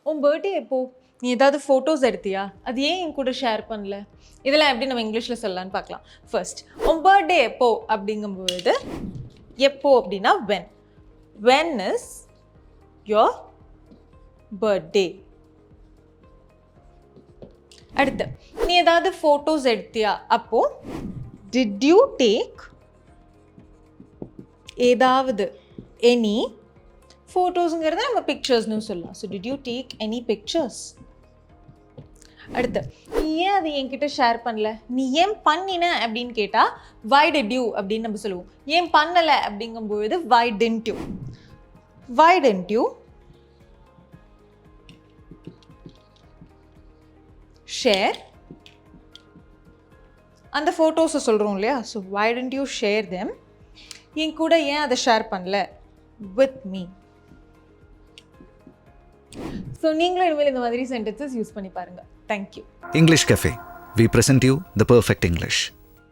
உன் பர்த்டே எப்போ? நீ ஏதாவது ஃபோட்டோஸ் எடுத்தியா? அது ஏன் என் கூட ஷேர் பண்ணல? இதெல்லாம் எப்படி நம்ம இங்கிலீஷில் சொல்லலான்னு பார்க்கலாம். ஃபர்ஸ்ட், உன் பர்த்டே எப்போ அப்படிங்கும்பொழுது எப்போ அப்படின்னா when. When is your birthday? அடுத்து, நீ ஏதாவது ஃபோட்டோஸ் எடுத்தியா? அப்போ did you take ஏதாவது எனி ஃபோட்டோஸுங்கிறத நம்ம பிக்சர்ஸ்னு சொல்லலாம். So did you take any pictures? அடுத்து, நீ ஏன் அதை என்கிட்ட ஷேர் பண்ணல? நீ ஏன் பண்ணின அப்படின்னு கேட்டால் வை டிட் யூ அப்படின்னு நம்ம சொல்லுவோம். ஏன் பண்ணலை அப்படிங்கும்போது why don't you. Why don't you share அந்த ஃபோட்டோஸை சொல்கிறோம் இல்லையா? So why don't you share them. என் கூட ஏன் அதை ஷேர் பண்ணல வித் மீ. ஸோ நீங்களும் இனிமேல் இந்த மாதிரி சென்டென்சஸ் யூஸ் பண்ணி பாருங்கள். Thank you. English Cafe. We present you the perfect English.